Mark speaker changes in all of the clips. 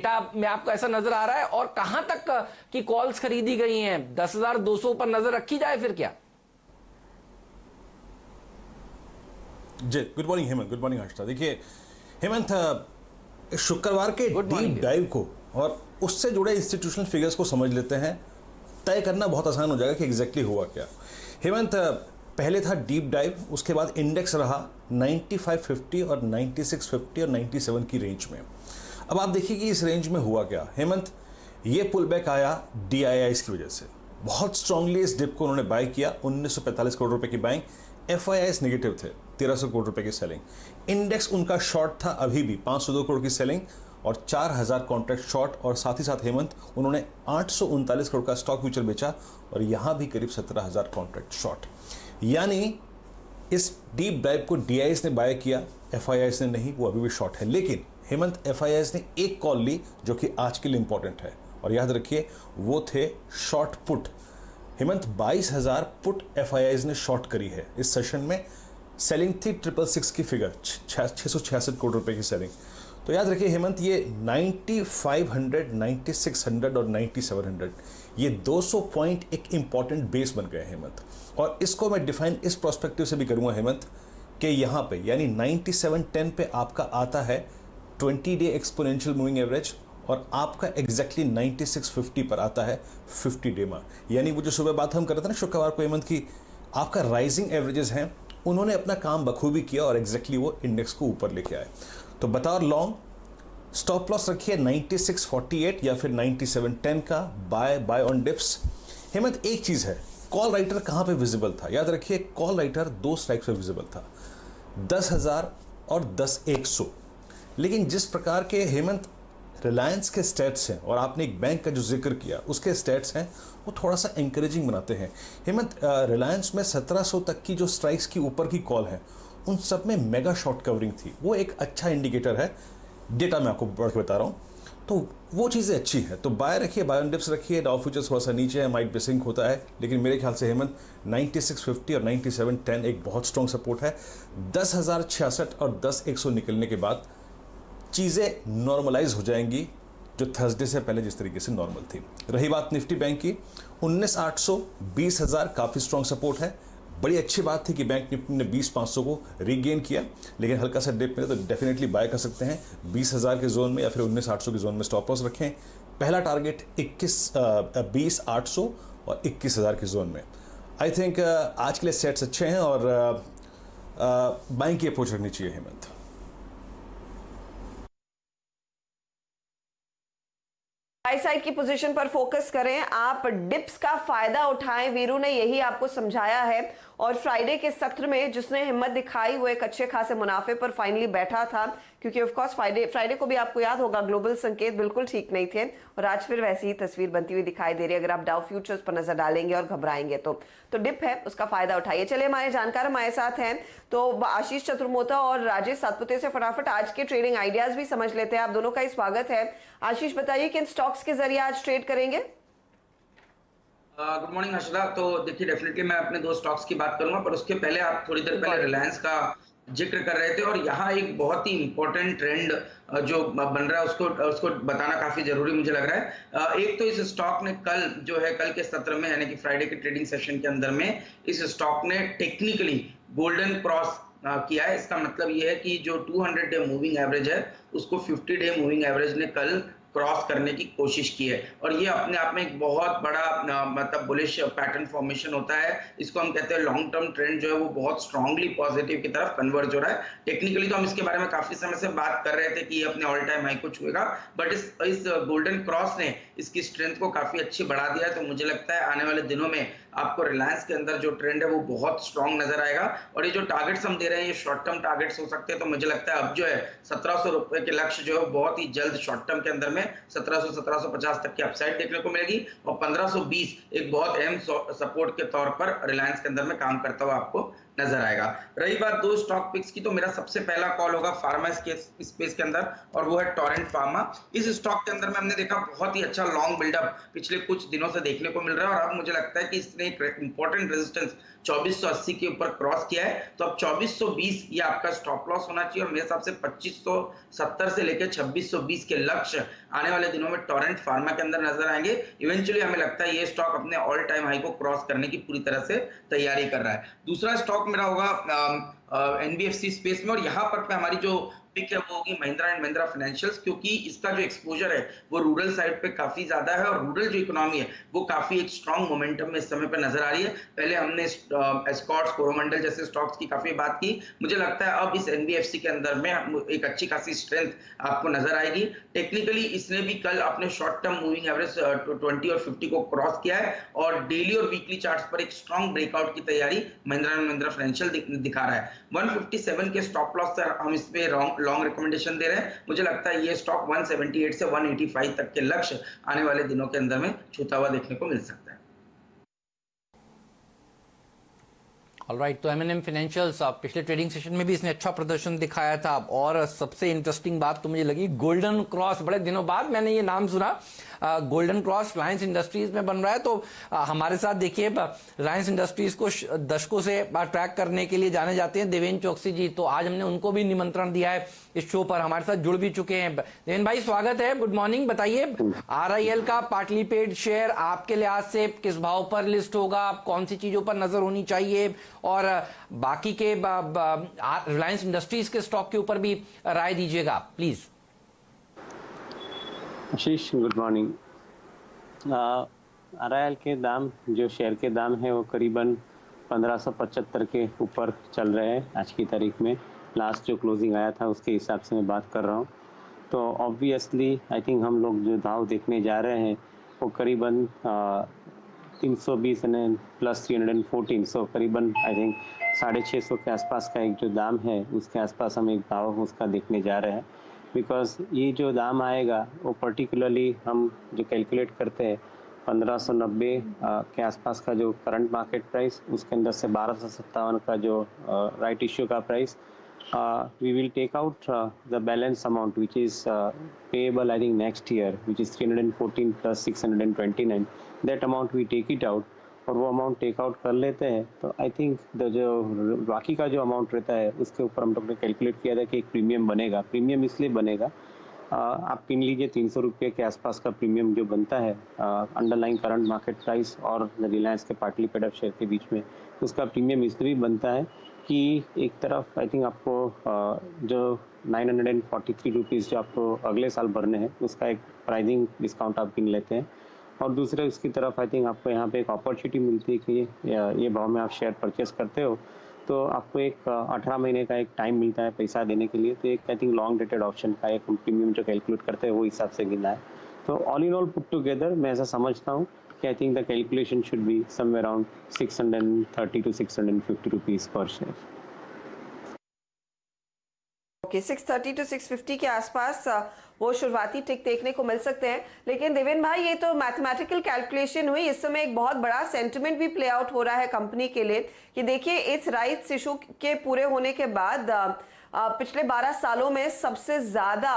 Speaker 1: Data में आपको ऐसा नजर आ रहा है? और कहां तक की कॉल्स खरीदी गई हैं? 10,200 पर नजर रखी जाए फिर क्या?
Speaker 2: जी, good morning Hemant, good morning Harshada. देखिए हेमंत, शुक्रवार के डीप डाइव को और उससे जुड़े इंस्टीट्यूशनल फिगर्स को समझ लेते हैं, तय करना बहुत आसान हो जाएगा कि एग्जैक्टली हुआ क्या। हेमंत, पहले था डीप डाइव, उसके बाद इंडेक्स रहा 9550 और 9650 और 97 की रेंज में। अब आप देखिए कि इस रेंज में हुआ क्या। हेमंत, ये पुल बैक आया DIIs की वजह से। बहुत स्ट्रांगली इस डिप को उन्होंने बाय किया, 1945 करोड़ रुपए की बाइंग। FIIs नेगेटिव थे, 1300 करोड़ रुपए की सेलिंग। इंडेक्स उनका शॉर्ट था, अभी भी 502 करोड़ की सेलिंग और 4000 कॉन्ट्रैक्ट शॉर्ट। और साथ ही साथ हेमंत, उन्होंने 839 करोड़ का स्टॉक फ्यूचर बेचा और यहां भी करीब 17,000 कॉन्ट्रैक्ट शॉर्ट। यानी इस डीप डाइव को DIIs ने बाय किया, FIIs ने नहीं, वो अभी भी शॉर्ट है। लेकिन हेमंत, FIIs ने एक कॉल ली जो कि आज के लिए इंपॉर्टेंट है, और याद रखिए वो थे short put. Hemant, 22,000 put FIIs ने शॉर्ट करी है इस सेशन में। सेलिंग थी 666 की फिगर, 666 करोड़ रुपए की सेलिंग। तो याद रखिए हेमंत, ये 9500, 9600 और 9700, ये 200 पॉइंट एक इंपॉर्टेंट बेस बन गए हेमंत। और इसको मैं डिफाइन इस प्रोस्पेक्टिव से भी करूंगा हेमंत कि यहाँ पे यानी 9710 पे आपका आता है 20 डे एक्सपोनेंशियल मूविंग एवरेज, और आपका एग्जैक्टली 9650 पर आता है 50 डे में। यानी वो जो सुबह बात हम कर रहे थे ना शुक्रवार को हेमंत की, आपका राइजिंग एवरेजेस हैं, उन्होंने अपना काम बखूबी किया और एग्जैक्टली वो इंडेक्स को ऊपर लेके आए। तो बतौर लॉन्ग स्टॉप लॉस रखिए 9648 या फिर 9710 का, बाय ऑन डिप्स। हेमंत, एक चीज है, कॉल राइटर कहां पे विजिबल था? याद रखिए कॉल राइटर 2 स्ट्राइक्स पे विजिबल था, 10,000 और 10,100। लेकिन जिस प्रकार के हेमंत रिलायंस के स्टैट्स हैं और आपने एक बैंक का जो जिक्र किया उसके स्टैट्स हैं, वो थोड़ा सा एंकरेजिंग बनाते हैं हेमंत। रिलायंस में 1700 तक की जो स्ट्राइक्स की ऊपर की कॉल है, उन सब में मेगा शॉर्ट कवरिंग थी। वो एक अच्छा इंडिकेटर है, डेटा मैं आपको बढ़ के बता रहा हूँ, तो वो चीज़ें अच्छी हैं। तो बाय रखिए, बाय ऑन डिप्स रखिए। डाउ फ्यूचर्स थोड़ा सा नीचे है, माइट बी सिंक होता है, लेकिन मेरे ख्याल से हेमंत 9650 और 9710 एक बहुत स्ट्रॉन्ग सपोर्ट है। 10,066 और 10,100 निकलने के बाद चीज़ें नॉर्मलाइज हो जाएंगी, जो थर्सडे से पहले जिस तरीके से नॉर्मल थी। रही बात निफ्टी बैंक की, 19,800, 20,000 काफ़ी स्ट्रॉन्ग सपोर्ट है। बड़ी अच्छी बात थी कि बैंक निफ्टी ने 20,500 को रीगेन किया, लेकिन हल्का सा डिप में तो डेफिनेटली बाय कर सकते हैं 20,000 के जोन में या फिर 19,800 के जोन में स्टॉप लॉस रखें। पहला टारगेट 20,800 और 21,000 के जोन में। आई थिंक आज के लिए सेट्स अच्छे हैं और बाइंग की अप्रोच रखनी चाहिए हेमंत।
Speaker 3: बाय साइड की पोजीशन पर फोकस करें, आप डिप्स का फायदा उठाएं, वीरू ने यही आपको समझाया है। और फ्राइडे के सत्र में जिसने हिम्मत दिखाई वो एक अच्छे खासे मुनाफे पर फाइनली बैठा था, क्योंकि ऑफ कोर्स फ्राइडे को भी आपको याद होगा ग्लोबल संकेत बिल्कुल ठीक नहीं थे, और आज फिर वैसी ही तस्वीर बनती हुई दिखाई दे रही है अगर आप डाउ फ्यूचर्स पर नजर डालेंगे और घबराएंगे तो डिप है, उसका फायदा उठाइए। चलिए, हमारे जानकार हमारे साथ हैं, तो आशीष चतुर्मोता और राजेश सातपुते से फटाफट आज के ट्रेडिंग आइडियाज भी समझ लेते हैं। आप दोनों का ही स्वागत है। आशीष, बताइए किन स्टॉक्स के जरिए आज ट्रेड करेंगे?
Speaker 4: Good morning Harshada. तो देखिए, डेफिनेटली मैं अपने 2 स्टॉक्स की बात करूंगा, पर उसके पहले आप थोड़ी देर पहले रिलायंस का जिक्र कर रहे थे, और यहाँ एक बहुत ही इंपॉर्टेंट ट्रेंड जो बन रहा है उसको बताना काफी जरूरी मुझे लग रहा है। एक तो इस स्टॉक ने कल के सत्र में, यानी कि फ्राइडे के ट्रेडिंग सेशन के अंदर में, इस स्टॉक ने टेक्निकली गोल्डन क्रॉस किया है। इसका मतलब ये है कि जो 200 डे मूविंग एवरेज है उसको 50 डे मूविंग एवरेज ने कल क्रॉस करने की कोशिश की है, और ये अपने आप में एक बहुत बड़ा मतलब बुलिश पैटर्न फॉर्मेशन होता है। इसको हम कहते हैं लॉन्ग टर्म ट्रेंड जो है वो बहुत स्ट्रांगली पॉजिटिव की तरफ कन्वर्ज हो रहा है। टेक्निकली तो हम इसके बारे में काफी समय से बात कर रहे थे कि ये अपने ऑल टाइम हाई को छुएगा, बट इस गोल्डन क्रॉस ने इसकी स्ट्रेंथ को काफी अच्छी बढ़ा दिया है। तो मुझे लगता है आने वाले दिनों में आपको रिलायंस के अंदर जो ट्रेंड है वो बहुत स्ट्रांग नजर आएगा, और ये जो टारगेट्स हम दे रहे हैं ये शॉर्ट टर्म टारगेट्स हो सकते हैं। तो मुझे लगता है अब जो है 1700 रुपए के लक्ष्य जो है बहुत ही जल्द शॉर्ट टर्म के अंदर में 1700 1750 तक की अपसाइड देखने को मिलेगी, और 1520 एक बहुत अहम सपोर्ट के तौर पर रिलायंस के अंदर में काम करता हुआ आपको नजर आएगा। रही बात 2 स्टॉक पिक्स की, तो मेरा सबसे पहला कॉल होगा फार्मा स्पेस के अंदर, और वो है टोरेंट फार्मा। इस स्टॉक के अंदर में हमने देखा बहुत ही अच्छा लॉन्ग बिल्डअप पिछले कुछ दिनों से देखने को मिल रहा है, और अब मुझे लगता है कि इसने एक इंपॉर्टेंट रेजिस्टेंस 2480 के ऊपर क्रॉस किया है। तो अब 2420 ये आपका स्टॉप लॉस होना चाहिए, और मेरे हिसाब से 2570 से लेकर 2620 के लक्ष्य आने वाले दिनों में टोरेंट फार्मा के अंदर नजर आएंगे। इवेंचुअली हमें लगता है ये स्टॉक अपने ऑल टाइम हाई को क्रॉस करने की पूरी तरह से तैयारी कर रहा है। दूसरा स्टॉक मेरा होगा एनबीएफसी स्पेस में, और यहाँ पर हमारी जो पिक है वो होगी महिंद्रा एंड महिंद्रा फाइनेंशियल्स, क्योंकि इसका जो एक्सपोजर है वो रूरल साइड पे काफी ज्यादा है, और रूरल जो इकोनॉमी है वो काफी एक स्ट्रॉन्ग मोमेंटम में इस समय पे नजर आ रही है। पहले हमने एस्कॉर्ट्स, कोरोमंडल जैसे स्टॉक्स की काफी बात की। मुझे लगता है अब इस एनबीएफसी के अंदर में एक अच्छी खासी स्ट्रेंथ आपको नजर आएगी। टेक्निकली इसने भी कल अपने शॉर्ट टर्म मूविंग एवरेज 20 और 50 को क्रॉस किया है, और डेली और वीकली चार्ट्स पर एक स्ट्रॉन्ग ब्रेकआउट की तैयारी महिंद्रा एंड महिंद्रा फाइनेंशियल दिखा रहा है। 157 के स्टॉप लॉस से हम इस पे लॉन्ग रिकमेंडेशन दे रहे हैं। मुझे लगता है ये स्टॉक 178 से 185 तक के लक्ष्य आने वाले दिनों के अंदर में छूता हुआ देखने को मिल सकता है।
Speaker 1: ऑलराइट, तो M&M फाइनेंशियल्स पिछले ट्रेडिंग सेशन में भी इसने अच्छा प्रदर्शन दिखाया था, और सबसे इंटरेस्टिंग बात तो मुझे लगी गोल्डन क्रॉस, बड़े दिनों बाद मैंने ये नाम सुना। गोल्डन क्रॉस रिलायंस इंडस्ट्रीज में बन रहा है। तो हमारे साथ देखिए रिलायंस इंडस्ट्रीज को दशकों से ट्रैक करने के लिए जाने जाते हैं देवेंद्र चौकसी जी, तो आज हमने उनको भी निमंत्रण दिया है इस शो पर, हमारे साथ जुड़ भी चुके हैं। देवेंद्र भाई स्वागत है, गुड मॉर्निंग। बताइए RIL का पार्टली पेड शेयर आपके लिहाज से किस भाव पर लिस्ट होगा, कौन सी चीजों पर नजर होनी चाहिए, और बाकी के रिलायंस इंडस्ट्रीज के स्टॉक के ऊपर भी राय दीजिएगा please.
Speaker 5: Ashish good morning. RIL के दाम, जो शेयर के दाम है वो करीबन 1575 के ऊपर चल रहे हैं आज की तारीख में। लास्ट जो क्लोजिंग आया था उसके हिसाब से मैं बात कर रहा हूँ। तो ऑब्वियसली आई थिंक हम लोग जो दाव देखने जा रहे हैं वो करीबन 320 प्लस 314, सो करीबन आई थिंक 650 के आसपास का एक जो दाम है उसके आसपास हम एक दाव उसका देखने जा रहे हैं। बिकॉज ये जो दाम आएगा वो पर्टिकुलरली हम जो कैलकुलेट करते हैं 1590 के आसपास का जो करंट मार्केट प्राइस, उसके अंदर से 1257 का जो राइट इश्यू का price, we will take out the balance amount which is payable I think next year, which is 314 plus 629, that amount we take it out, और वो अमाउंट टेक आउट कर लेते हैं। तो आई थिंक जो बाकी का जो अमाउंट रहता है उसके ऊपर हम लोग ने कैलकुलेट किया था कि एक प्रीमियम बनेगा। प्रीमियम इसलिए बनेगा, आप गिन लीजिए 300 रुपये के आसपास का प्रीमियम जो बनता है अंडरलाइन करंट मार्केट प्राइस और रिलायंस के पार्टली पेड अप शेयर के बीच में, उसका प्रीमियम इसलिए भी बनता है कि एक तरफ आई थिंक आपको जो 943 रुपीज़ जो आपको अगले साल भरने हैं उसका एक प्राइसिंग डिस्काउंट आप गिन लेते हैं, और दूसरे उसकी तरफ आई थिंक आपको यहाँ पे एक अपॉर्चुनिटी मिलती है कि ये भाव में आप शेयर परचेस करते हो तो आपको एक 18 महीने का एक टाइम मिलता है पैसा देने के लिए। तो एक I think long dated option का एक प्रीमियम जो कैलकुलेट करते हैं वो हिसाब से गिना है। तो all in all put together मैं ऐसा समझता हूँ कि I think the calculation should be somewhere around 630 to 650 rupees पर शेयर।
Speaker 3: ओके, 630 to 650 के आसपास वो शुरुआती टिक देखने को मिल सकते हैं। लेकिन देवेंद्र भाई, ये तो मैथमेटिकल कैलकुलेशन हुई, इस समय एक बहुत बड़ा सेंटिमेंट भी प्ले आउट हो रहा है कंपनी के लिए कि देखिए इस राइट्स इशू के पूरे होने के बाद पिछले 12 सालों में सबसे ज्यादा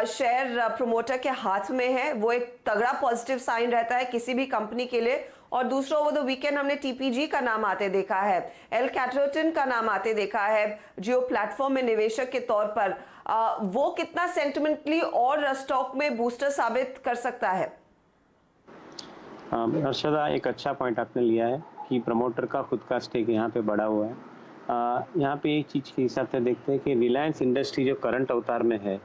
Speaker 3: शेयर प्रमोटर के हाथ में है। वो एक तगड़ा पॉजिटिव साइन रहता है किसी भी कंपनी के लिए। और दूसरा ओवर द वीकेंड हमने TPG का नाम आते देखा है, एल कैटरटन का नाम आते देखा है जियो प्लेटफॉर्म में निवेशक के तौर पर। वो कितना सेंटिमेंटली और स्टॉक में बूस्टर साबित कर सकता है?
Speaker 5: हर्षदा, एक अच्छा पॉइंट आपने लिया है कि प्रमोटर का खुद का स्टेक यहाँ पे बढ़ा हुआ है। यहाँ पे एक चीज़ के हिसाब से देखते हैं कि रिलायंस इंडस्ट्री जो करंट अवतार में है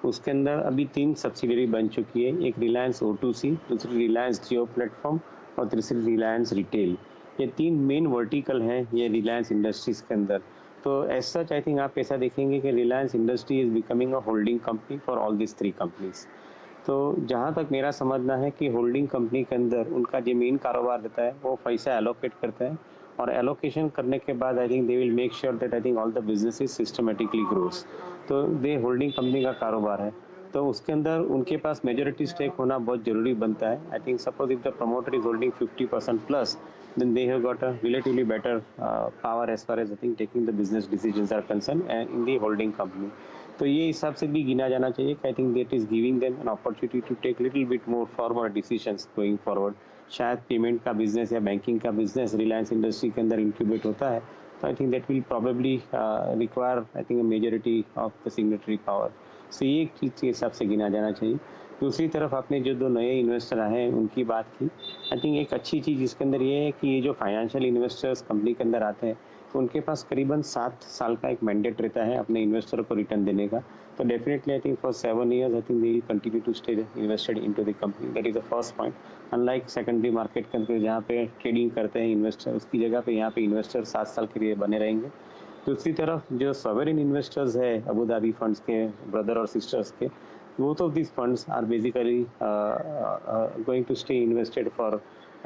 Speaker 5: उसके अंदर अभी 3 सब्सिडरी बन चुकी है। एक रिलायंस O2C, दूसरी रिलायंस जियो प्लेटफॉर्म और तीसरी रिलायंस रिटेल। ये 3 मेन वर्टिकल हैं ये रिलायंस इंडस्ट्रीज के अंदर। तो एज सच आई थिंक आप ऐसा देखेंगे कि Reliance industry is becoming a holding company for all this 3 companies. तो जहाँ तक मेरा समझना है कि होल्डिंग कंपनी के अंदर उनका जो मेन कारोबार रहता है वो पैसा एलोकेट करता है, और एलोकेशन करने के बाद I think they will make sure that I think all the businesses systematically grows. तो दे होल्डिंग कंपनी का कारोबार है, तो उसके अंदर उनके पास मेजॉरिटी स्टेक होना बहुत जरूरी बनता है। I think suppose if the promoter is holding 50% plus, then they have got a relatively better power as far as I think taking the business decisions are concerned and in the holding company. तो ये हिसाब से भी गिना जाना चाहिए कि I think that is giving them an opportunity to take little bit more forward decisions going forward. शायद पेमेंट का बिजनेस या बैंकिंग का बिजनेस रिलायंस इंडस्ट्री के अंदर इंक्यूबेट होता है, तो I think that will probably require I think a majority of the signatory power. So ये एक चीज़ के हिसाब से गिना जाना चाहिए। दूसरी तरफ आपने जो दो नए इन्वेस्टर आए हैं उनकी बात की, आई थिंक एक अच्छी चीज़ इसके अंदर ये है कि ये जो फाइनेंशियल इन्वेस्टर्स कंपनी के अंदर आते हैं तो उनके पास करीबन 7 साल का एक मैंडेट रहता है अपने इन्वेस्टर को रिटर्न देने का। तो definitely I think for 7 years I think they will continue to stay invested into the company. That is the first point. Unlike secondary market के अंदर जहाँ पे ट्रेडिंग करते हैं इन्वेस्टर, उसकी जगह पे यहाँ पे इन्वेस्टर 7 साल के लिए बने रहेंगे। दूसरी तरफ जो सॉवरेन इन्वेस्टर्स है अबू धाबी फंड्स के ब्रदर और सिस्टर्स के, both of these funds are basically going to stay invested for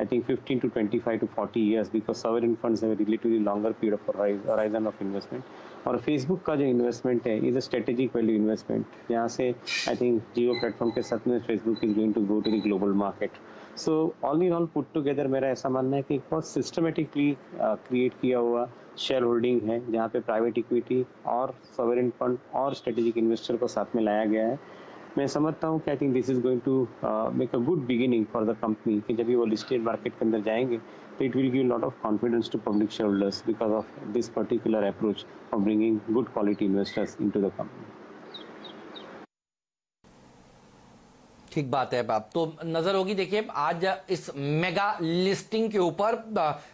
Speaker 5: I think 15 to 25 to 40 years because sovereign funds have a relatively longer period of horizon of investment। और Facebook का जो investment है is a strategic value investment, जहाँ से I think Jio platform के साथ में Facebook is going to go to the global market. So all in all put together मेरा ऐसा मानना है कि एक बहुत सिस्टमेटिकली क्रिएट किया हुआ शेयर होल्डिंग है जहाँ पे प्राइवेट इक्विटी और सॉवरेन फंड और स्ट्रेटेजिक इन्वेस्टर को साथ में लाया गया है। मैं समझता हूँ कि I think this is going to make a good beginning for the company कि जब भी वो लिस्टेड मार्केट के अंदर जाएंगे तो it will give lot of confidence to public share holders because of this particular approach of bringing good quality investors into the company.
Speaker 1: ठीक बात है बाप। तो नजर होगी देखिए आज इस मेगा लिस्टिंग के ऊपर